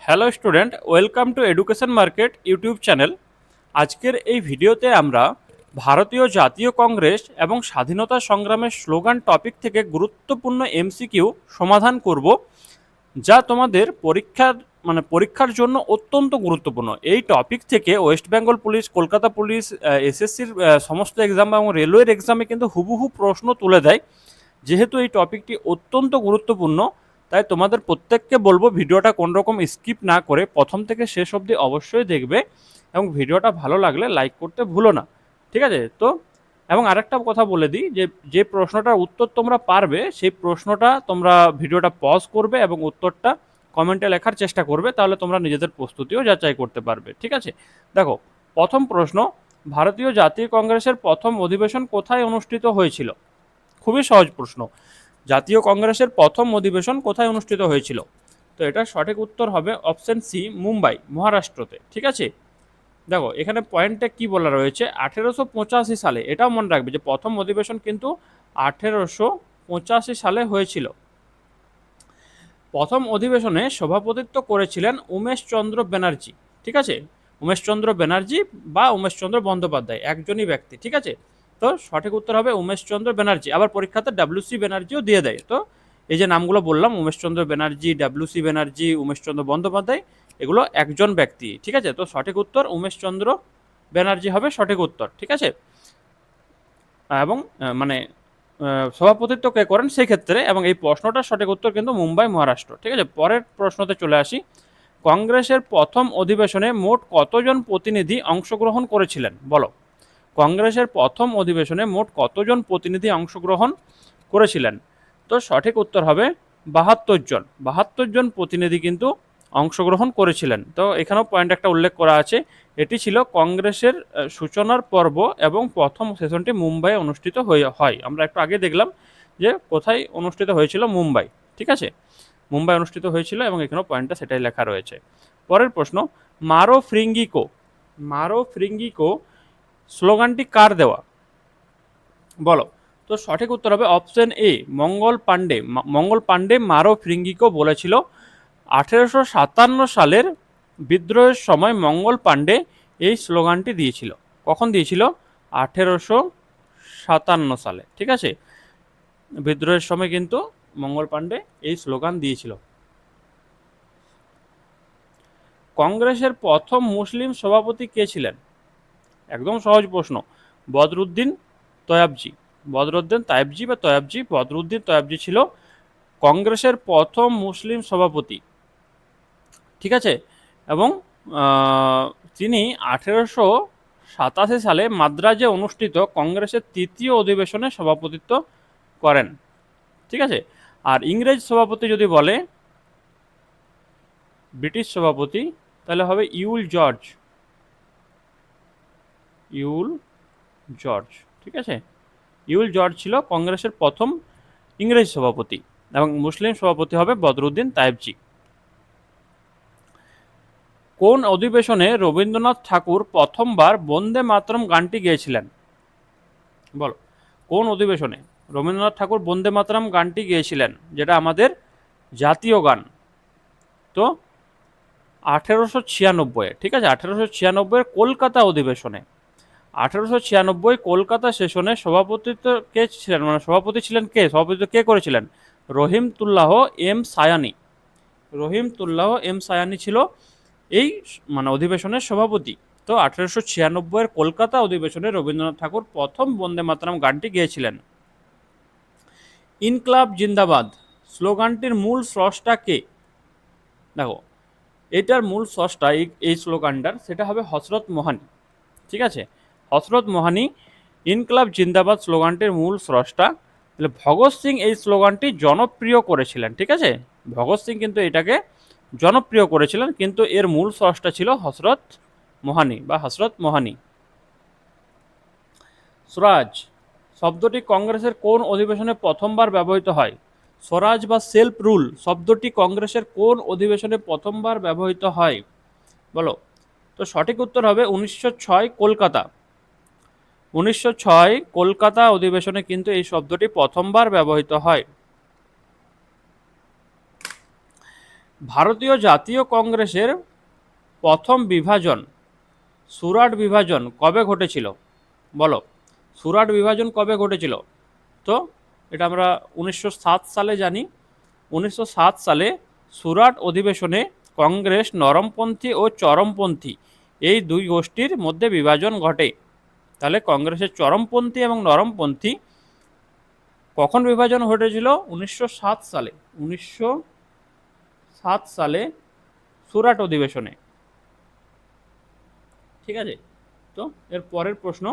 Hello student, welcome to education market YouTube channel. আজকের এই ভিডিওতে আমরা ভারতীয় জাতীয় কংগ্রেস এবং স্বাধীনতা সংগ্রামের স্লোগান টপিক থেকে গুরুত্বপূর্ণ এমসিকিউ সমাধান করব, যা তোমাদের পরীক্ষার জন্য অত্যন্ত গুরুত্বপূর্ণ। এই টপিক থেকে West Bengal police, Kolkata police, এসএসসির সমস্ত এক্সাম এবং রেলওয়ের এক্সামে কিন্তু হুবহু প্রশ্ন তুলে দেয়। যেহেতু এই টপিকটি অত্যন্ত গুরুত্বপূর্ণ, তাই তোমাদের প্রত্যেককে বলবো ভিডিওটা কোনোরকম স্কিপ না করে প্রথম থেকে শেষ অবধি অবশ্যই দেখবে, এবং ভিডিওটা ভালো লাগলে লাইক করতে ভুলো না। ঠিক আছে? তো এবং আরেকটা কথা বলে দিই, যে প্রশ্নটার উত্তর তোমরা পারবে সেই প্রশ্নটা তোমরা ভিডিওটা পজ করবে এবং উত্তরটা কমেন্টে লেখার চেষ্টা করবে, তাহলে তোমরা নিজেদের প্রস্তুতিও যাচাই করতে পারবে। ঠিক আছে? দেখো, প্রথম প্রশ্ন, ভারতীয় জাতীয় কংগ্রেসের প্রথম অধিবেশন কোথায় অনুষ্ঠিত হয়েছিল? খুবই সহজ প্রশ্ন। জাতীয় কংগ্রেসের প্রথম অধিবেশন কোথায় অনুষ্ঠিত হয়েছিল? তো এটার সঠিক উত্তর হবে অপশন সি, মুম্বাই, মহারাষ্ট্রতে। ঠিক আছে? দেখো, এখানে পয়েন্টটা কি বলা রয়েছে, 1885 সালে। এটাও মনে রাখবে যে প্রথম অধিবেশন কিন্তু 1885 সালে হয়েছিল। প্রথম অধিবেশনে সভাপতিত্ব করেছিলেন উমেশচন্দ্র ব্যানার্জি। ঠিক আছে? উমেশচন্দ্র ব্যানার্জি বা উমেশচন্দ্র বন্দ্যোপাধ্যায়, একজনই ব্যক্তি। ঠিক আছে? তো সঠিক উত্তর হবে উমেশচন্দ্র ব্যানার্জি। আবার পরীক্ষাতে ডাব্লিউসি ব্যানার্জিও দিয়ে দেয়। তো এই যে নামগুলো বললাম, উমেশচন্দ্র ব্যানার্জি, ডাব্লিউসি ব্যানার্জি, উমেশচন্দ্র বন্দ্যোপাধ্যায়, এগুলো একজন ব্যক্তি। ঠিক আছে? তো সঠিক উত্তর উমেশচন্দ্র ব্যানার্জি হবে সঠিক উত্তর। ঠিক আছে? এবং সভাপতিত্ব কে করেন সেই ক্ষেত্রে, এবং এই প্রশ্নটার সঠিক উত্তর কিন্তু মুম্বাই, মহারাষ্ট্র। ঠিক আছে? পরের প্রশ্নতে চলে আসি। কংগ্রেসের প্রথম অধিবেশনে মোট কতজন প্রতিনিধি অংশগ্রহণ করেছিলেন? বলো। কংগ্রেসের প্রথম অধিবেশনে মোট কতজন প্রতিনিধি অংশগ্রহণ করেছিলেন? তো সঠিক উত্তর হবে 72 জন। 72 জন প্রতিনিধি কিন্তু অংশগ্রহণ করেছিলেন। তো এখানেও পয়েন্ট একটা উল্লেখ করা আছে, এটি ছিল কংগ্রেসের সূচনার পর্ব এবং প্রথম সেশনটি মুম্বাইয়ে অনুষ্ঠিত হয়। আমরা একটু আগে দেখলাম যে কোথায় অনুষ্ঠিত হয়েছিল, মুম্বাই। ঠিক আছে? মুম্বাই অনুষ্ঠিত হয়েছিল এবং এখানেও পয়েন্টটা সেটাই লেখা রয়েছে। পরের প্রশ্ন, মারো ফ্রিঙ্গিকো, মারো ফ্রিঙ্গিকো স্লোগানটি কার দেওয়া? বলো। তো সঠিক উত্তর হবে অপশন এ, মঙ্গল পাণ্ডে। মঙ্গল পাণ্ডে মারো ফ্রিঙ্গিকো বলেছিল। 1857 সালের বিদ্রোহের সময় মঙ্গল পাণ্ডে এই স্লোগানটি দিয়েছিল। কখন দিয়েছিল? 1857 সালে। ঠিক আছে? বিদ্রোহের সময় কিন্তু মঙ্গল পাণ্ডে এই স্লোগান দিয়েছিল। কংগ্রেসের প্রথম মুসলিম সভাপতি কে ছিলেন? একদম সহজ প্রশ্ন, বদরুদ্দিন তয়াবজি। বদরুদ্দিন তায়েবজি বা তয়াবজি, বদরুদ্দিন তয়াবজি ছিল কংগ্রেসের প্রথম মুসলিম সভাপতি। ঠিক আছে? এবং তিনি 1887 সালে মাদ্রাজে অনুষ্ঠিত কংগ্রেসের তৃতীয় অধিবেশনে সভাপতিত্ব করেন। ঠিক আছে? আর ইংরেজ সভাপতি যদি বলে, ব্রিটিশ সভাপতি, তাহলে হবে ইউল জর্জ। ইউল জর্জ। ঠিক আছে? ইউল জর্জ ছিল কংগ্রেসের প্রথম ইংরেজ সভাপতি, এবং মুসলিম সভাপতি হবে বদরুদ্দিন তায়েবজি। কোন অধিবেশনে রবীন্দ্রনাথ ঠাকুর প্রথমবার বন্দে মাতরম গানটি গেয়েছিলেন? বলো। কোন অধিবেশনে রবীন্দ্রনাথ ঠাকুর বন্দে মাতরম গানটি গেয়েছিলেন, যেটা আমাদের জাতীয় গান? তো 1896। ঠিক আছে? 1896 কলকাতা অধিবেশনে। 1896 কলকাতা সেশনে সভাপতিত্ব কে ছিলেন, সভাপতি ছিলেন কে? সভাপতিত্ব কে করেছিলেন? রহিমতুল্লাহ এম সায়ানি। রহিমতুল্লাহ এম সায়ানি ছিল এই অধিবেশনের সভাপতি। তো 1896 কলকাতা অধিবেশনে রবীন্দ্রনাথ ঠাকুর প্রথম বন্দে মাতরম গানটি গেয়েছিলেন। ইনকলাব জিন্দাবাদ স্লোগানটির মূল স্রষ্টা কে? দেখো, এটার মূল স্রষ্টা এই স্লোগানটার, সেটা হবে হযরত মোহানি। ঠিক আছে? হযরত মোহানি ইনকলাব জিন্দাবাদ স্লোগানটির মূল স্রষ্টা। তাহলে ভগৎ সিং এই স্লোগানটি জনপ্রিয় করেছিলেন। ঠিক আছে? ভগৎ সিং কিন্তু এটাকে জনপ্রিয় করেছিলেন, কিন্তু এর মূল স্রষ্টা ছিল হযরত মোহানি বা হযরত মোহানি। স্বরাজ শব্দটি কংগ্রেসের কোন অধিবেশনে প্রথমবার ব্যবহৃত হয়? স্বরাজ বা সেলফ রুল শব্দটি কংগ্রেসের কোন অধিবেশনে প্রথমবার ব্যবহৃত হয়? বলো। তো সঠিক উত্তর হবে 1906 কলকাতা। 1906 কলকাতা অধিবেশনে কিন্তু এই শব্দটি প্রথমবার ব্যবহৃত হয়। ভারতীয় জাতীয় কংগ্রেসের প্রথম বিভাজন, সুরাট বিভাজন কবে ঘটেছিল? বলো, সুরাট বিভাজন কবে ঘটেছিল? তো এটা আমরা 1907 সালে জানি। 1907 সালে সুরাট অধিবেশনে কংগ্রেস নরমপন্থী ও চরমপন্থী এই দুই গোষ্ঠীর মধ্যে বিভাজন ঘটে। তাহলে কংগ্রেসের চরমপন্থী এবং নরমপন্থী কখন বিভাজন ঘটেছিল? 1907 সালে। 1907 সালে সুরাট অধিবেশনে। ঠিক আছে। তো এর পরের প্রশ্ন,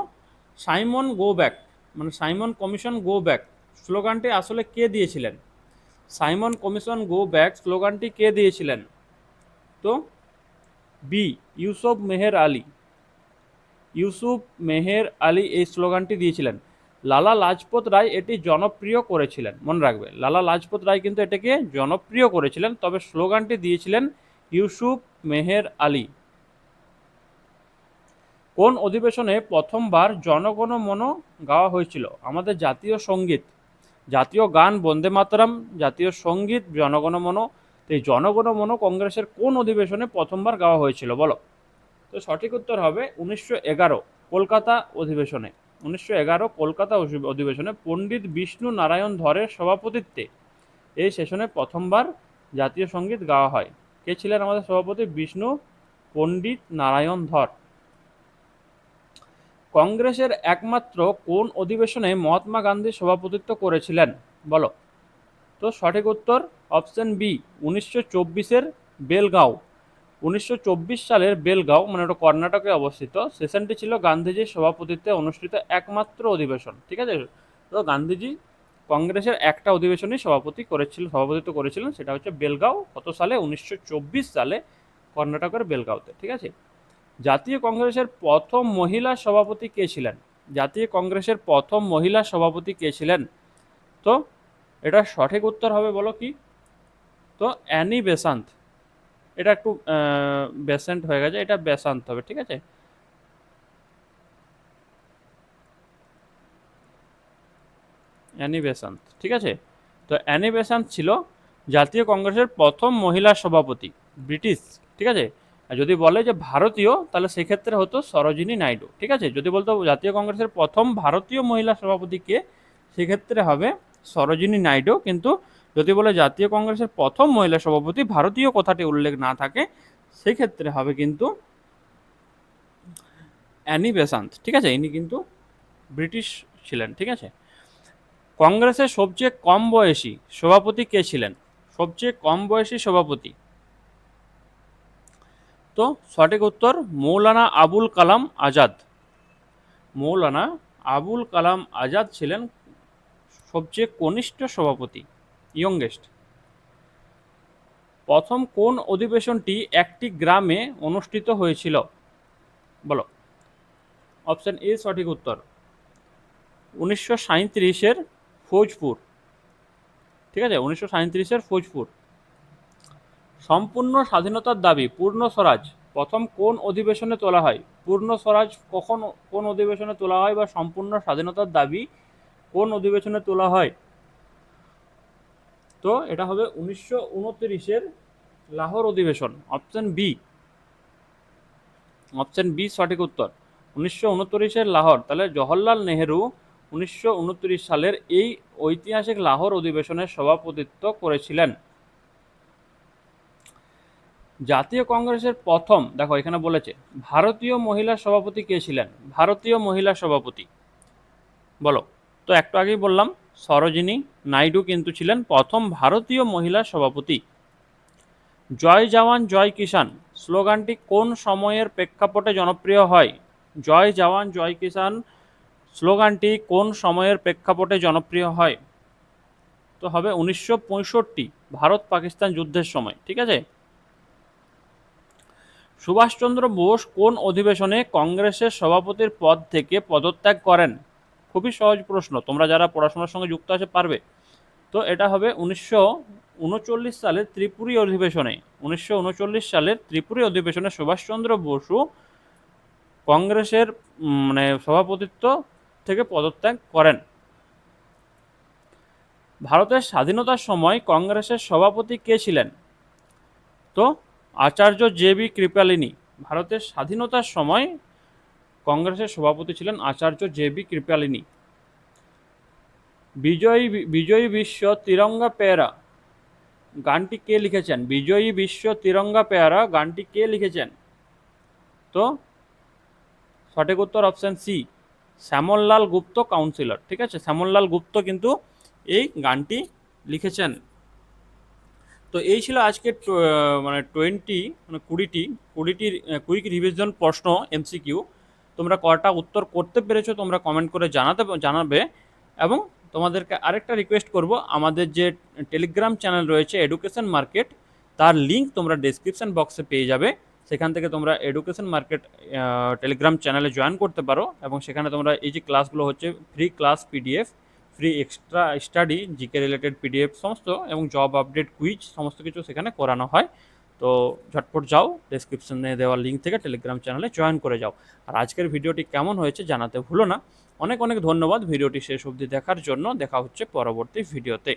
সাইমন গো ব্যাক মানে সাইমন কমিশন গো ব্যাক স্লোগানটি আসলে কে দিয়েছিলেন? সাইমন কমিশন গো ব্যাক স্লোগানটি কে দিয়েছিলেন? তো বি, ইউসুফ মেহের আলী। ইউসুফ মেহের আলী এই স্লোগানটি দিয়েছিলেন। লালা লাজপত রায় এটি জনপ্রিয় করেছিলেন, মনে রাখবে লালা লাজপত রায় কিন্তু এটাকে জনপ্রিয় করেছিলেন, তবে স্লোগানটি দিয়েছিলেন ইউসুফ মেহের আলী। কোন অধিবেশনে প্রথমবার জনগণ মন গাওয়া হয়েছিল? আমাদের জাতীয় সঙ্গীত, জাতীয় গান বন্দে মাতরম, জাতীয় সঙ্গীত জনগণ মন। এই জনগণ মন কংগ্রেসের কোন অধিবেশনে প্রথমবার গাওয়া হয়েছিল বলো? তো সঠিক উত্তর হবে 1911 কলকাতা অধিবেশনে। 1911 কলকাতা অধিবেশনে পণ্ডিত বিষ্ণু নারায়ণ ধরের সভাপতিত্বে এই সেশনে প্রথমবার জাতীয় সঙ্গীত গাওয়া হয়। কে ছিলেন আমাদের সভাপতি? বিষ্ণু পণ্ডিত নারায়ণ ধর। কংগ্রেসের একমাত্র কোন অধিবেশনে মহাত্মা গান্ধী সভাপতিত্ব করেছিলেন বলো? তো সঠিক উত্তর অপশন বি, 1924-এর বেলগাঁও। 1924 সালের বেলগাঁও মানে ওটা কর্ণাটকে অবস্থিত, সেশনটি ছিল গান্ধীজির সভাপতিত্বে অনুষ্ঠিত একমাত্র অধিবেশন। ঠিক আছে। তো গান্ধীজি কংগ্রেসের একটা অধিবেশনই সভাপতিত্ব করেছিলেন, সেটা হচ্ছে বেলগাঁও। কত সালে? 1924 সালে কর্ণাটকের বেলগাঁওতে। ঠিক আছে। জাতীয় কংগ্রেসের প্রথম মহিলা সভাপতি কে ছিলেন? জাতীয় কংগ্রেসের প্রথম মহিলা সভাপতি কে ছিলেন? তো এটা সঠিক উত্তর হবে বলো কি? তো অ্যানি বেসান্ত। এটা একটু বেসেন্ট হয়ে গেছে, এটা বেসান্ত হবে। ঠিক আছে। Annie Besant. ঠিক আছে। তো অ্যানি বেসান্ত ছিল জাতীয় কংগ্রেসের প্রথম মহিলা সভাপতি, ব্রিটিশ। ঠিক আছে। আর যদি বলে যে ভারতীয়, তাহলে সেক্ষেত্রে হতো সরোজিনী নাইডু। ঠিক আছে। যদি বলতো জাতীয় কংগ্রেসের প্রথম ভারতীয় মহিলা সভাপতি কে, সেক্ষেত্রে হবে সরোজিনী নাইডু। কিন্তু যদি বলে জাতীয় কংগ্রেসের প্রথম মহিলা সভাপতি, ভারতীয় কথাটি উল্লেখ না থাকে, সেক্ষেত্রে হবে কিন্তু অ্যানি বেসান্ত। ঠিক আছে। ইনি কিন্তু ব্রিটিশ ছিলেন। ঠিক আছে। কংগ্রেসের সবচেয়ে কম বয়সী সভাপতি কে ছিলেন? সবচেয়ে কম বয়সী সভাপতি। তো সঠিক উত্তর মৌলানা আবুল কালাম আজাদ। মৌলানা আবুল কালাম আজাদ ছিলেন সবচেয়ে কনিষ্ঠ সভাপতি, ইয়ংগেস্ট। প্রথম কোন অধিবেশনটি একটি গ্রামে অনুষ্ঠিত হয়েছিল বলো? অপশন এ সঠিক উত্তর 1937-এর ফৌজপুর। ঠিক আছে। 1937-এর ফৌজপুর। সম্পূর্ণ স্বাধীনতার দাবি পূর্ণ স্বরাজ প্রথম কোন অধিবেশনে তোলা হয়? পূর্ণ স্বরাজ কখন, কোন অধিবেশনে তোলা হয়, বা সম্পূর্ণ স্বাধীনতার দাবি কোন অধিবেশনে তোলা হয়? তো এটা হবে 1929-এর লাহোর অধিবেশন। Option B. অপশন বি সঠিক উত্তর 1929-এর লাহোর। তাহলে জওহরলাল নেহেরু 1929 সালের এই ঐতিহাসিক লাহোর অধিবেশনের সভাপতিত্ব করেছিলেন। জাতীয় কংগ্রেসের প্রথম, দেখো এখানে বলেছে ভারতীয় মহিলা সভাপতি কে ছিলেন? ভারতীয় মহিলা সভাপতি বলো? তো একটু আগেই বললাম সরোজিনী নাইডু কিন্তু ছিলেন প্রথম ভারতীয় মহিলা সভাপতি। জয় জওয়ান জয় কিষান স্লোগানটি কোন সময়ের প্রেক্ষাপটে জনপ্রিয় হয়? জয় জওয়ান জয় কিষান স্লোগানটি কোন সময়ের প্রেক্ষাপটে জনপ্রিয় হয়? তো হবে 1965 ভারত পাকিস্তান যুদ্ধের সময়। ঠিক আছে। সুভাষচন্দ্র বোস কোন অধিবেশনে কংগ্রেসের সভাপতির পদ থেকে পদত্যাগ করেন? খুবই সহজ প্রশ্ন, তোমরা যারা পড়াশোনার সঙ্গে যুক্ত আছে পারবে। তো এটা হবে 1939 সালের ত্রিপুরী অধিবেশনে। 1939 সালের ত্রিপুরী অধিবেশনে সুভাষচন্দ্র বসু কংগ্রেসের মানে সভাপতিত্ব থেকে পদত্যাগ করেন। ভারতের স্বাধীনতার সময় কংগ্রেসের সভাপতি কে ছিলেন? তো আচার্য জে.বি. কৃপালিনী, ভারতের স্বাধীনতার সময় কংগ্রেসের সভাপতি ছিলেন আচার্য জে.বি. কৃপালিনী। বিজয়ী বিজয়ী বিশ্ব তিরঙ্গা পেয়ারা গানটি কে লিখেছেন? বিজয়ী বিশ্ব তিরঙ্গা পেয়ারা গানটি কে লিখেছেন? তো সঠিক উত্তর অপশন সি, শ্যামললাল গুপ্ত কাউন্সিলর। ঠিক আছে, শ্যামললাল গুপ্ত কিন্তু এই গানটি লিখেছেন। তো এই ছিল আজকে মানে 20টি কুইক রিভিশন প্রশ্ন এমসিকিউ। তোমরা কটা উত্তর করতে পেরেছো তোমরা কমেন্ট করে জানাবে। এবং তোমাদেরকে আরেকটা রিকোয়েস্ট করব, আমাদের যে টেলিগ্রাম চ্যানেল রয়েছে এডুকেশন মার্কেট, তার লিঙ্ক তোমরা ডেসক্রিপশন বক্সে পেয়ে যাবে। সেখান থেকে তোমরা এডুকেশন মার্কেট টেলিগ্রাম চ্যানেলে জয়েন করতে পারো এবং সেখানে তোমরা এই যে ক্লাসগুলো হচ্ছে free class PDF, free extra study, GK related PDF সমস্ত এবং জব আপডেট কুইজ সমস্ত কিছু সেখানে করানো হয়। তো ঝটপট যাও, ডেসক্রিপশনে দেওয়া লিঙ্ক থেকে টেলিগ্রাম চ্যানেলে জয়েন করে যাও। আর আজকের ভিডিওটি কেমন হয়েছে জানাতে ভুলো না। অনেক অনেক ধন্যবাদ ভিডিওটি শেষ অবধি দেখার জন্য। দেখা হচ্ছে পরবর্তী ভিডিওতে।